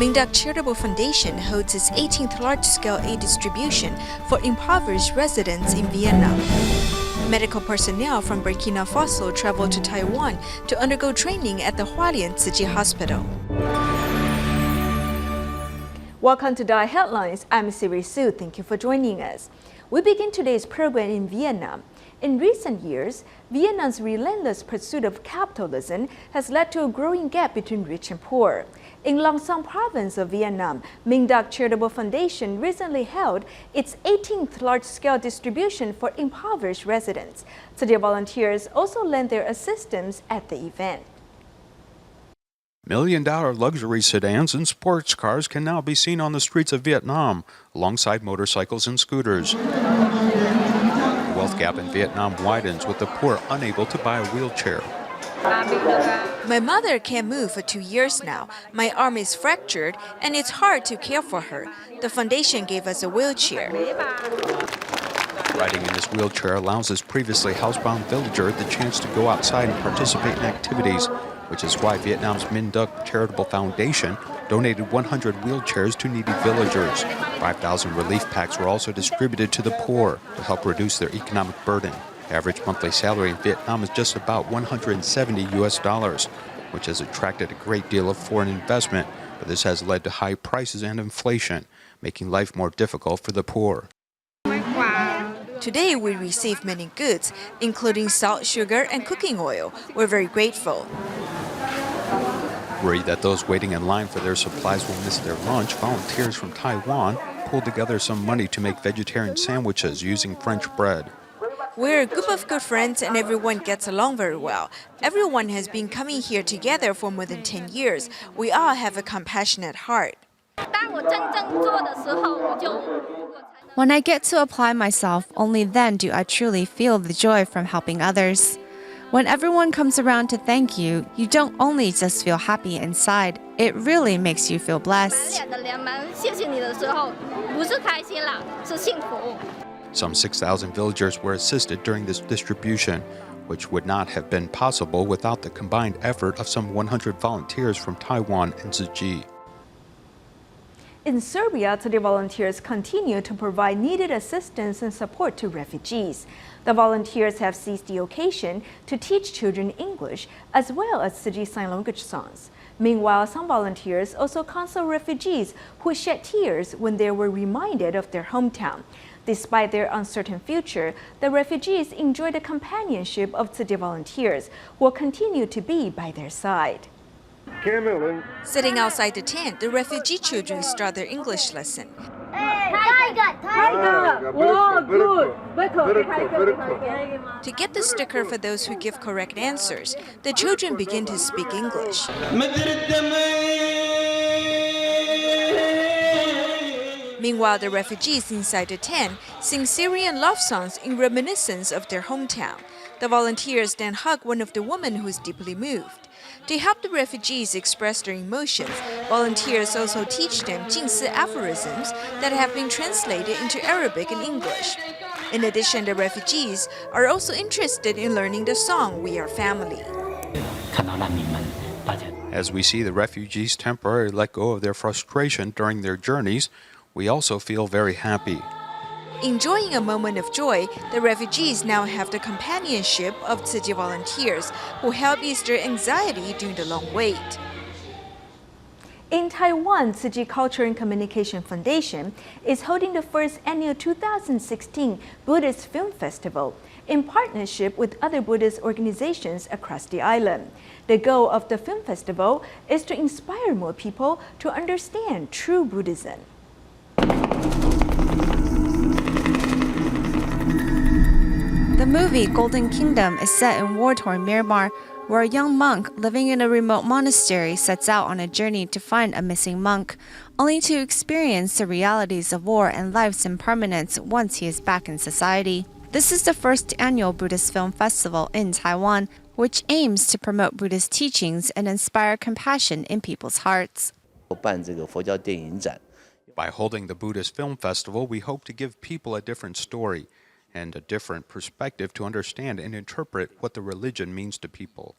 Minh Duc Charitable Foundation holds its 18th large-scale aid distribution for impoverished residents in Vietnam. Medical personnel from Burkina Faso traveled to Taiwan to undergo training at the Hualien Tzu Chi Hospital. Welcome to DaAi Headlines. I'm Siri Su. Thank you for joining us. We begin today's program in Vietnam. In recent years, Vietnam's relentless pursuit of capitalism has led to a growing gap between rich and poor. In Long Son province of Vietnam, Minh Duc Charitable Foundation recently held its 18th large-scale distribution for impoverished residents. Tzu Chi volunteers also lent their assistance at the event. Million-dollar luxury sedans and sports cars can now be seen on the streets of Vietnam, alongside motorcycles and scooters. The wealth gap in Vietnam widens, with the poor unable to buy a wheelchair. My mother can't move for 2 years now. My arm is fractured, and it's hard to care for her. The foundation gave us a wheelchair. Riding in his wheelchair allows this previously housebound villager the chance to go outside and participate in activities, which is why Vietnam's Minh Duc Charitable Foundation donated 100 wheelchairs to needy villagers. 5,000 relief packs were also distributed to the poor to help reduce their economic burden. Average monthly salary in Vietnam is just about $170, which has attracted a great deal of foreign investment, but this has led to high prices and inflation, making life more difficult for the poor. Today, we received many goods, including salt, sugar, and cooking oil. We're very grateful. Worried that those waiting in line for their supplies will miss their lunch, volunteers from Taiwan pulled together some money to make vegetarian sandwiches using French bread. We're a group of good friends and everyone gets along very well. Everyone has been coming here together for more than 10 years. We all have a compassionate heart. When I get to apply myself, only then do I truly feel the joy from helping others. When everyone comes around to thank you, you don't only just feel happy inside, it really makes you feel blessed. Some 6,000 villagers were assisted during this distribution, which would not have been possible without the combined effort of some 100 volunteers from Taiwan and Tzu Chi. In Serbia, Tzu Chi volunteers continue to provide needed assistance and support to refugees. The volunteers have seized the occasion to teach children English as well as Tzu Chi Sign Language songs. Meanwhile, some volunteers also console refugees who shed tears when they were reminded of their hometown. Despite their uncertain future, the refugees enjoy the companionship of Tzu Chi volunteers who will continue to be by their side. Sitting outside the tent, the refugee children start their English lesson. To get the sticker for those who give correct answers, the children begin to speak English. Meanwhile, the refugees inside the tent sing Syrian love songs in reminiscence of their hometown. The volunteers then hug one of the women who is deeply moved. To help the refugees express their emotions, volunteers also teach them Jingsi aphorisms that have been translated into Arabic and English. In addition, the refugees are also interested in learning the song We Are Family. As we see the refugees temporarily let go of their frustration during their journeys, we also feel very happy. Enjoying a moment of joy, the refugees now have the companionship of Tzu Chi volunteers who help ease their anxiety during the long wait. In Taiwan, Tzu Chi Culture and Communication Foundation is holding the first annual 2016 Buddhist Film Festival in partnership with other Buddhist organizations across the island. The goal of the film festival is to inspire more people to understand true Buddhism. The movie Golden Kingdom is set in war-torn Myanmar, where a young monk living in a remote monastery sets out on a journey to find a missing monk, only to experience the realities of war and life's impermanence once he is back in society. This is the first annual Buddhist Film Festival in Taiwan, which aims to promote Buddhist teachings and inspire compassion in people's hearts. By holding the Buddhist Film Festival, we hope to give people a different story and a different perspective to understand and interpret what the religion means to people.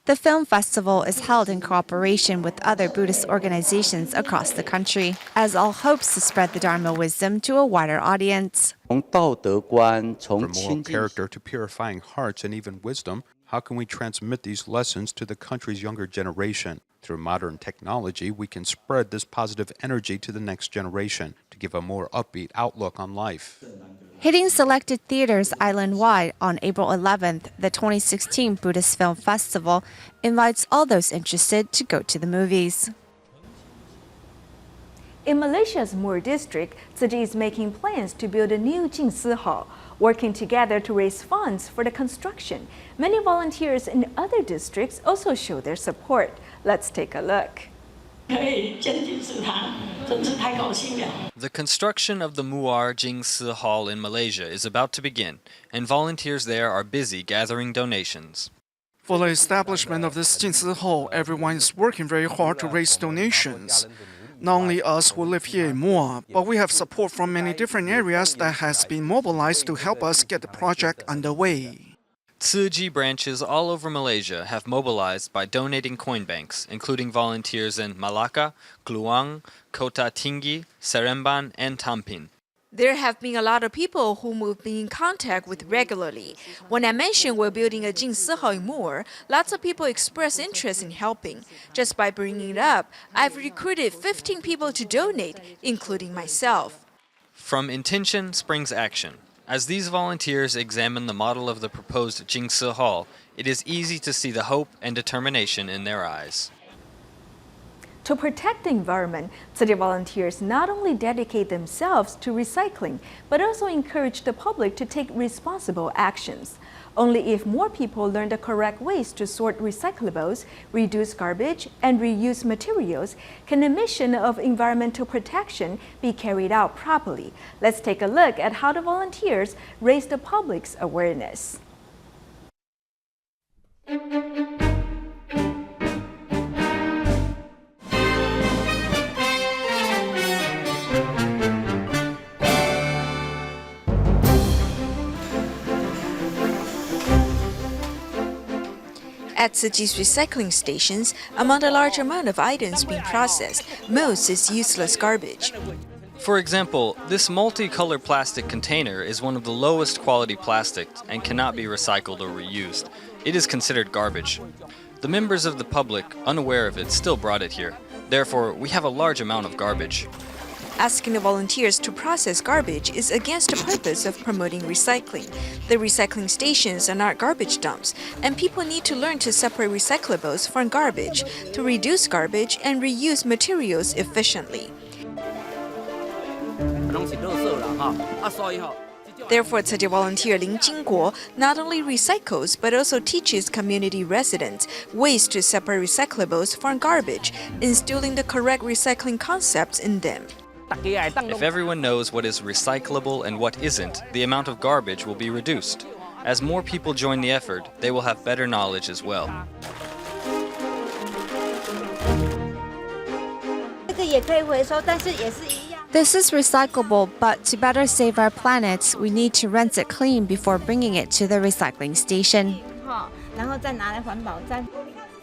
The film festival is held in cooperation with other Buddhist organizations across the country, as all hopes to spread the Dharma wisdom to a wider audience. From moral character to purifying hearts and even wisdom, how can we transmit these lessons to the country's younger generation? Through modern technology, we can spread this positive energy to the next generation to give a more upbeat outlook on life. Hitting selected theaters island-wide on April 11th, the 2016 Buddhist Film Festival invites all those interested to go to the movies. In Malaysia's Muar district, Tzu Chi is making plans to build a new Jingsi Hall, working together to raise funds for the construction. Many volunteers in other districts also show their support. Let's take a look. The construction of the Muar Jingsi Hall in Malaysia is about to begin, and volunteers there are busy gathering donations. For the establishment of this Jingsi Hall, everyone is working very hard to raise donations. Not only us who live here in Muar, but we have support from many different areas that has been mobilized to help us get the project underway. Tzu Chi branches all over Malaysia have mobilized by donating coin banks, including volunteers in Malacca, Kluang, Kota Tinggi, Seremban, and Tampin. There have been a lot of people whom we've been in contact with regularly. When I mentioned we're building a Jingsi Hall in Muar, lots of people express interest in helping. Just by bringing it up, I've recruited 15 people to donate, including myself. From intention springs action. As these volunteers examine the model of the proposed Jingsi Hall, it is easy to see the hope and determination in their eyes. To protect the environment, Tzu Chi volunteers not only dedicate themselves to recycling, but also encourage the public to take responsible actions. Only if more people learn the correct ways to sort recyclables, reduce garbage, and reuse materials, can the mission of environmental protection be carried out properly. Let's take a look at how the volunteers raise the public's awareness. At Tzu Chi's recycling stations, among the large amount of items being processed, most is useless garbage. For example, this multicolored plastic container is one of the lowest quality plastics and cannot be recycled or reused. It is considered garbage. The members of the public, unaware of it, still brought it here. Therefore, we have a large amount of garbage. Asking the volunteers to process garbage is against the purpose of promoting recycling. The recycling stations are not garbage dumps, and people need to learn to separate recyclables from garbage, to reduce garbage and reuse materials efficiently. Therefore, Tzu Chi volunteer Lin Jingguo not only recycles but also teaches community residents ways to separate recyclables from garbage, instilling the correct recycling concepts in them. If everyone knows what is recyclable and what isn't, the amount of garbage will be reduced. As more people join the effort, they will have better knowledge as well. This is recyclable, but to better save our planet, we need to rinse it clean before bringing it to the recycling station.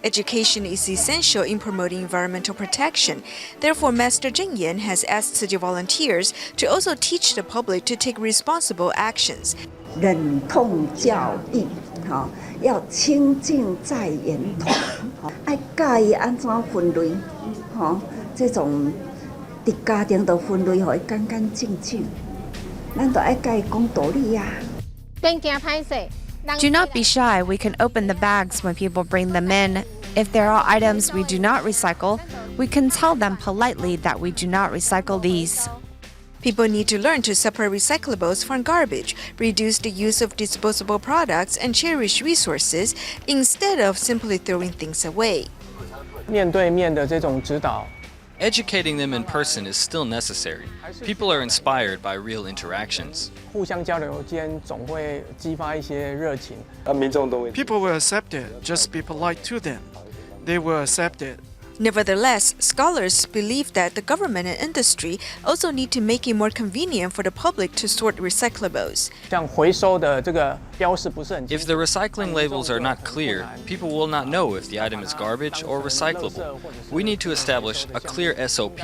Education is essential in promoting environmental protection. Therefore, Master Zheng Yan has asked Tzu Chi volunteers to also teach the public to take responsible actions. 忍痛教育，要清净在源头，爱教伊安怎分类，这种伫家庭的分类，会干干净净，咱都爱教伊讲道理呀。Do not be shy, we can open the bags when people bring them in. If there are items we do not recycle, we can tell them politely that we do not recycle these. People need to learn to separate recyclables from garbage, reduce the use of disposable products, and cherish resources instead of simply throwing things away. 面对面的这种指导。 Educating them in person is still necessary. People are inspired by real interactions. 互相交流间总会激发一些热情。 People will accept it, just be polite to them. They will accept it. Nevertheless, scholars believe that the government and industry also need to make it more convenient for the public to sort recyclables. 像回收的这个标示不是很清 If 楚 the recycling labels are not clear, people will not know if the item is garbage or recyclable. We need to establish a clear SOP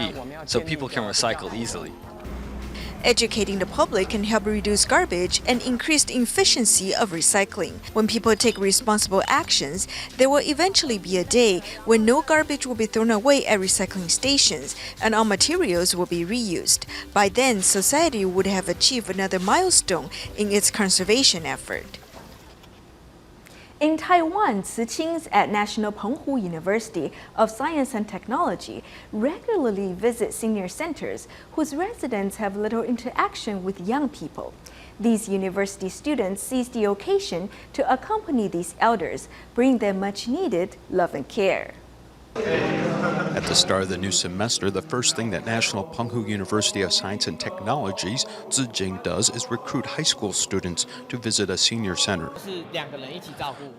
so people can recycle easily. Educating the public can help reduce garbage and increase the efficiency of recycling. When people take responsible actions, there will eventually be a day when no garbage will be thrown away at recycling stations and all materials will be reused. By then, society would have achieved another milestone in its conservation effort. In Taiwan, Tzu Chis at National澎湖University of Science and Technology regularly visit senior centers whose residents have little interaction with young people. These university students seize the occasion to accompany these elders, bring them much needed love and care. At the start of the new semester, the first thing that National澎湖University of Science and Technology's Tzu Chis does is recruit high school students to visit a senior center.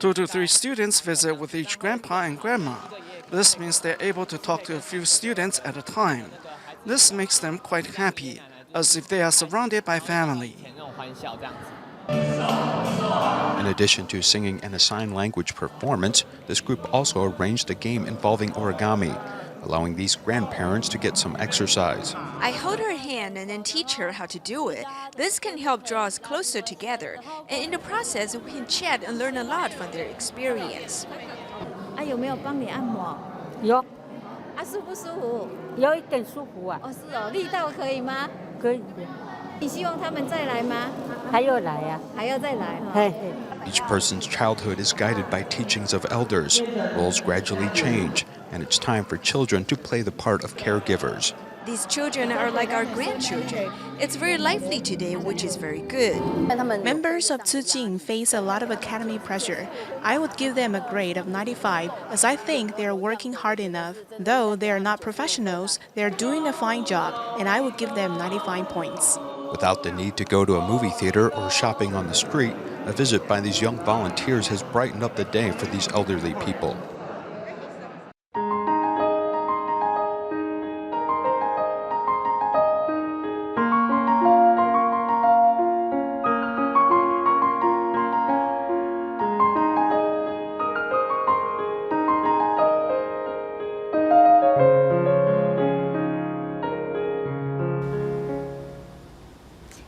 2 to 3 students visit with each grandpa and grandma. This means they're able to talk to a few students at a time. This makes them quite happy, as if they are surrounded by family. In addition to singing and a sign language performance, this group also arranged a game involving origami, allowing these grandparents to get some exercise. I hold her hand and then teach her how to do it. This can help draw us closer together, and in the process, we can chat and learn a lot from their experience. 有没有帮你按摩？有，舒不舒服？有一点舒服啊。是哦，力道可以吗？可以。你希望他们再来吗？还要来啊？还要再来。嘿。 Each person's childhood is guided by teachings of elders. Roles gradually change, and it's time for children to play the part of caregivers. These children are like our grandchildren. It's very lively today, which is very good. Members of Tzu Chis face a lot of academy pressure. I would give them a grade of 95, as I think they are working hard enough. Though they are not professionals, they are doing a fine job, and I would give them 95 points. Without the need to go to a movie theater or shopping on the street, a visit by these young volunteers has brightened up the day for these elderly people.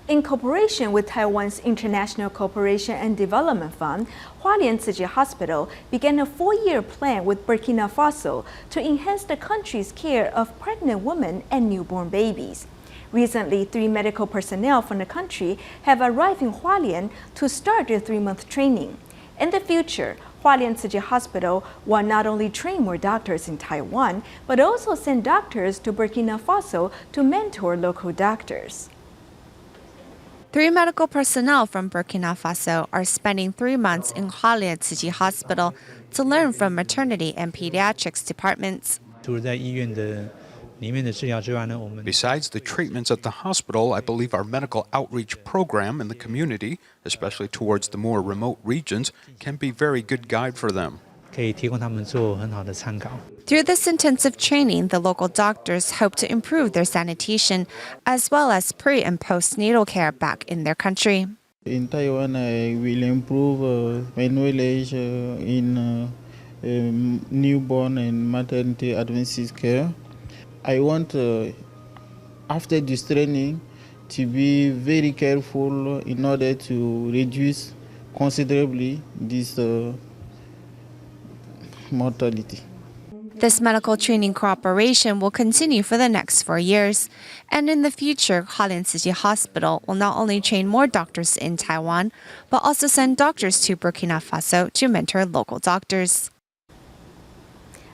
In cooperation with Taiwan's International Cooperation and Development Fund, Hualien Tzu Chi Hospital began a 4-year plan with Burkina Faso to enhance the country's care of pregnant women and newborn babies. Recently, 3 medical personnel from the country have arrived in Hualien to start their 3-month training. In the future, Hualien Tzu Chi Hospital will not only train more doctors in Taiwan, but also send doctors to Burkina Faso to mentor local doctors. 3 medical personnel from Burkina Faso are spending 3 months in Hualien Tzu Chi Hospital to learn from maternity and pediatrics departments. Besides the treatments at the hospital, I believe our medical outreach program in the community, especially towards the more remote regions, can be a very good guide for them. Through this intensive training, the local doctors hope to improve their sanitation as well as pre- and postnatal care back in their country. In Taiwan, I will improve my knowledge in newborn and maternity advanced care. I want, after this training, to be very careful in order to reduce considerably this mortality. This medical training cooperation will continue for the next 4 years. And in the future, Hualien Tzu Chi Hospital will not only train more doctors in Taiwan, but also send doctors to Burkina Faso to mentor local doctors.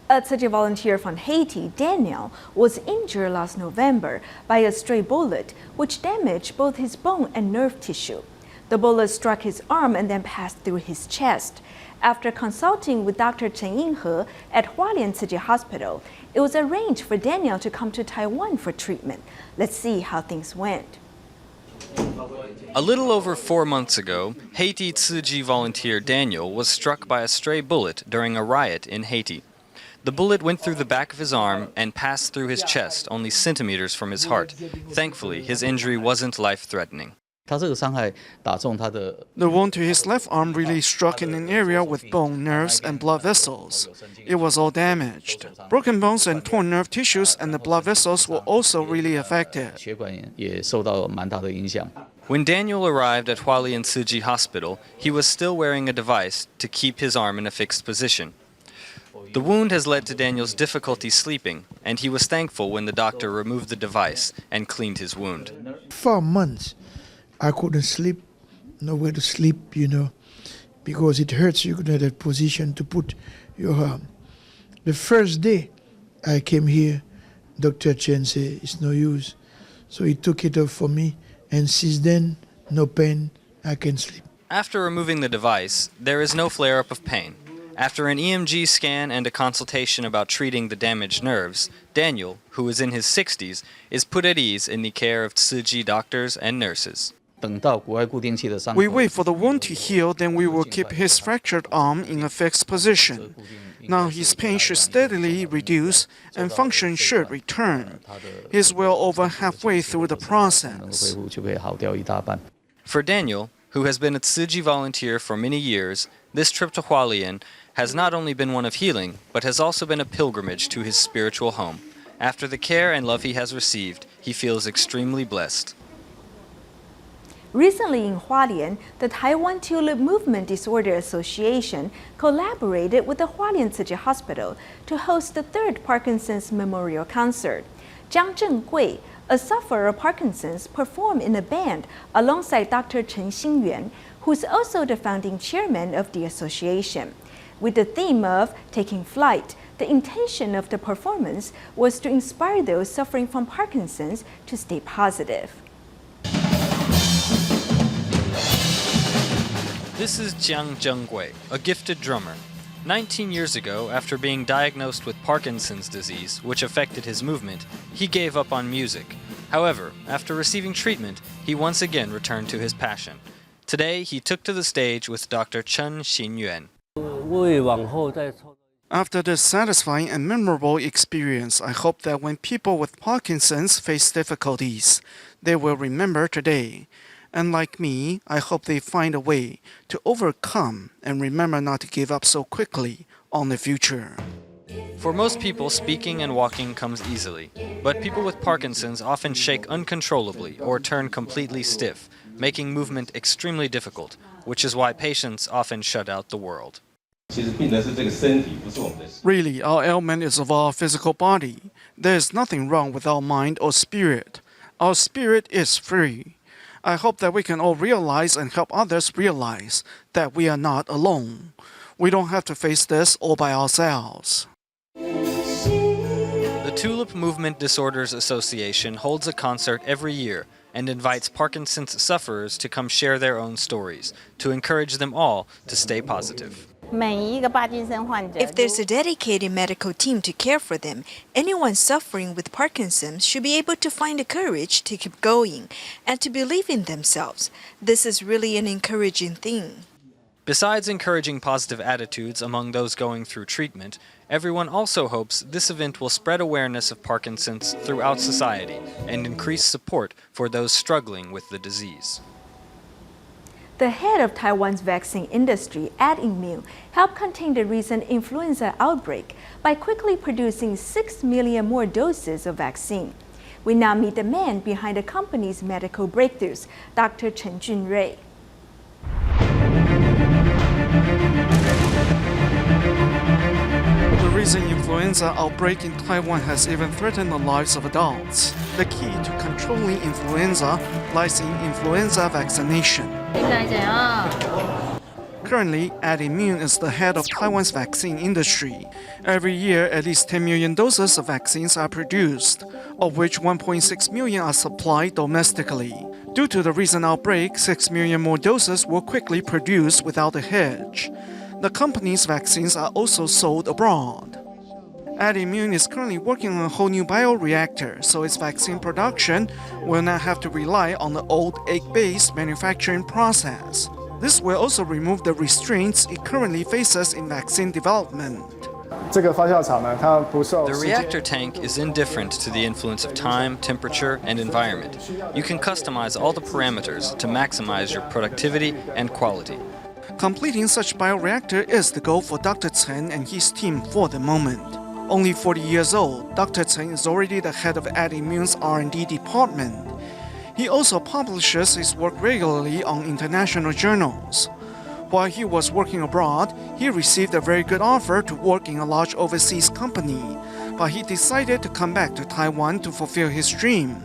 A Tzu Chi volunteer from Haiti, Daniel, was injured last November by a stray bullet, which damaged both his bone and nerve tissue. The bullet struck his arm and then passed through his chest. After consulting with Dr. Chen Yinghe at Hualien Tzu Chi Hospital, it was arranged for Daniel to come to Taiwan for treatment. Let's see how things went. A little over 4 months ago, Haiti Tzu Chi volunteer Daniel was struck by a stray bullet during a riot in Haiti. The bullet went through the back of his arm and passed through his chest, only centimeters from his heart. Thankfully, his injury wasn't life-threatening. The wound to his left arm really struck in an area with bone, nerves, and blood vessels. It was all damaged. Broken bones and torn nerve tissues and the blood vessels were also really affected. When Daniel arrived at Hualien Tzu Chi Hospital, he was still wearing a device to keep his arm in a fixed position. The wound has led to Daniel's difficulty sleeping, and he was thankful when the doctor removed the device and cleaned his wound. For months, I couldn't sleep, nowhere to sleep, because it hurts. You couldn't have that position to put your arm. The first day I came here, Dr. Chen said, it's no use. So he took it off for me, and since then, no pain, I can sleep. After removing the device, there is no flare-up of pain. After an EMG scan and a consultation about treating the damaged nerves, Daniel, who is in his 60s, is put at ease in the care of Tzu Chi doctors and nurses. We wait for the wound to heal, then we will keep his fractured arm in a fixed position. Now his pain should steadily reduce and function should return. He's well over halfway through the process. For Daniel, who has been a Tzu Chi volunteer for many years, this trip to Hualien has not only been one of healing, but has also been a pilgrimage to his spiritual home. After the care and love he has received, he feels extremely blessed. Recently in Hualien, the Taiwan Tulip Movement Disorder Association collaborated with the Hualien Tzu Chi Hospital to host the third Parkinson's Memorial Concert. Jiang Zhenggui, a sufferer of Parkinson's, performed in a band alongside Dr. Chen Xingyuan, who's also the founding chairman of the association. With the theme of taking flight, the intention of the performance was to inspire those suffering from Parkinson's to stay positive. This is Jiang Zhenggui, a gifted drummer. 19 years ago, after being diagnosed with Parkinson's disease, which affected his movement, he gave up on music. However, after receiving treatment, he once again returned to his passion. Today, he took to the stage with Dr. Chen Xingyuan. After this satisfying and memorable experience, I hope that when people with Parkinson's face difficulties, they will remember today. And like me, I hope they find a way to overcome and remember not to give up so quickly on the future. For most people, speaking and walking comes easily, but people with Parkinson's often shake uncontrollably or turn completely stiff, making movement extremely difficult, which is why patients often shut out the world. Really, our ailment is of our physical body. There is nothing wrong with our mind or spirit. Our spirit is free. I hope that we can all realize and help others realize that we are not alone. We don't have to face this all by ourselves. The Tulip Movement Disorders Association holds a concert every year and invites Parkinson's sufferers to come share their own stories, to encourage them all to stay positive. If there's a dedicated medical team to care for them, anyone suffering with Parkinson's should be able to find the courage to keep going and to believe in themselves. This is really an encouraging thing. Besides encouraging positive attitudes among those going through treatment, everyone also hopes this event will spread awareness of Parkinson's throughout society and increase support for those struggling with the disease. The head of Taiwan's vaccine industry, Immune, helped contain the recent influenza outbreak by quickly producing 6 million more doses of vaccine. We now meet the man behind the company's medical breakthroughs, Dr. Chen Junrui. The recent influenza outbreak in Taiwan has even threatened the lives of adults. The key to controlling influenza lies in influenza vaccination. Currently, Immune is the head of Taiwan's vaccine industry. Every year, at least 10 million doses of vaccines are produced, of which 1.6 million are supplied domestically. Due to the recent outbreak, 6 million more doses were quickly produced without a hitch. The company's vaccines are also sold abroad. Immune is currently working on a whole new bioreactor, so its vaccine production will not have to rely on the old egg-based manufacturing process. This will also remove the restraints it currently faces in vaccine development. 这个发酵槽呢，它不受 The reactor tank is indifferent to the influence of time, temperature, and environment. You can customize all the parameters to maximize your productivity and quality. Completing such bioreactor is the goal for Dr. Chen and his team for the moment. Only 40 years old, Dr. Chen is already the head of Adimmune's R&D department. He also publishes his work regularly on international journals. While he was working abroad, he received a very good offer to work in a large overseas company, but he decided to come back to Taiwan to fulfill his dream.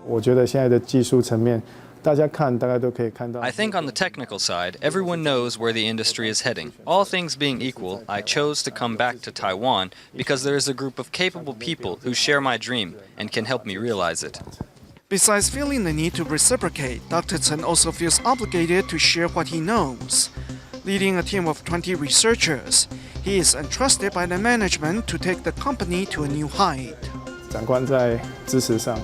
我觉得现在的技术层面，大家看大概都可以看到。 I think on the technical side, everyone knows where the industry is heading. All things being equal, I chose to come back to Taiwan because there is a group of capable people who share my dream and can help me realize it. Besides feeling the need to reciprocate, Dr. Chen also feels obligated to share what he knows. Leading a team of 20 researchers, he is entrusted by the management to take the company to a new height. 长官在支持上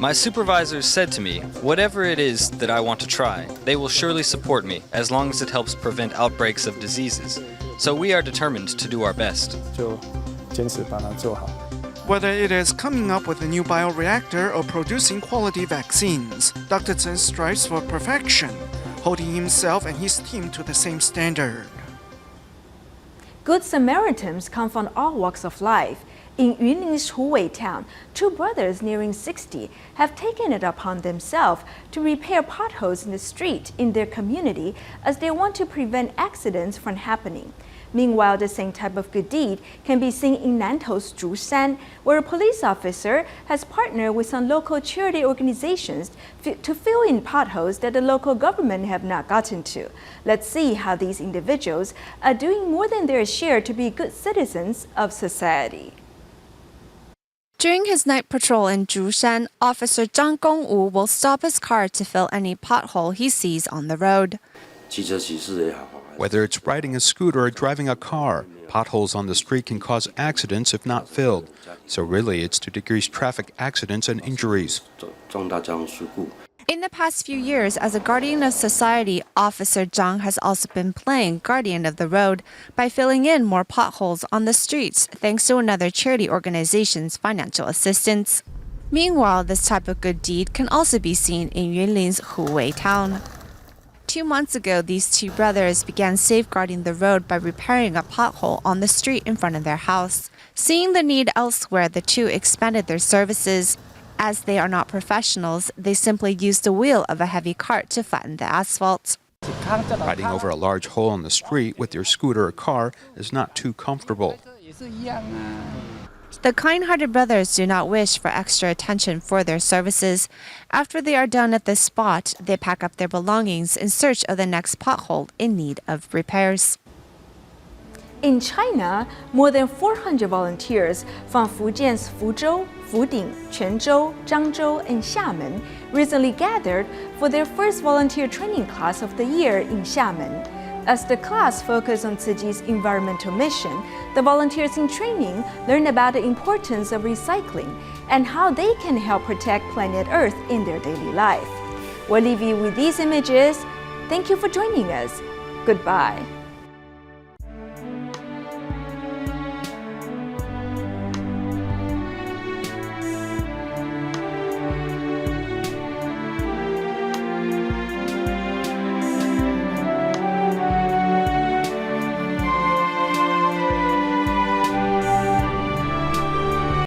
My supervisors said to me, whatever it is that I want to try, they will surely support me as long as it helps prevent outbreaks of diseases. So we are determined to do our best. 就坚持把它做好。 Whether it is coming up with a new bioreactor or producing quality vaccines, Dr. Chen strives for perfection, holding himself and his team to the same standard. Good Samaritans come from all walks of life. In Yunlin's Huwei town, two brothers nearing 60 have taken it upon themselves to repair potholes in the street in their community as they want to prevent accidents from happening. Meanwhile, the same type of good deed can be seen in Nantou's Zhushan, where a police officer has partnered with some local charity organizations to fill in potholes that the local government have not gotten to. Let's see how these individuals are doing more than their share to be good citizens of society. During his night patrol in Zhushan, Officer Zhang Gongwu will stop his car to fill any pothole he sees on the road. Whether it's riding a scooter or driving a car, potholes on the street can cause accidents if not filled. So really, it's to decrease traffic accidents and injuries. In the past few years, as a guardian of society, Officer Zhang has also been playing guardian of the road by filling in more potholes on the streets thanks to another charity organization's financial assistance. Meanwhile, this type of good deed can also be seen in Yunlin's Huwei town. 2 months ago, these two brothers began safeguarding the road by repairing a pothole on the street in front of their house. Seeing the need elsewhere, the two expanded their services. As they are not professionals, they simply used the wheel of a heavy cart to flatten the asphalt. Riding over a large hole in the street with your scooter or car is not too comfortable. The kind-hearted brothers do not wish for extra attention for their services. After they are done at this spot, they pack up their belongings in search of the next pothole in need of repairs. In China, more than 400 volunteers from Fujian's Fuzhou, Fuding, Quanzhou, Zhangzhou, and Xiamen recently gathered for their first volunteer training class of the year in Xiamen. As the class focused on Tzu Chi's environmental mission, the volunteers in training learn about the importance of recycling and how they can help protect planet Earth in their daily life. We'll leave you with these images. Thank you for joining us. Goodbye.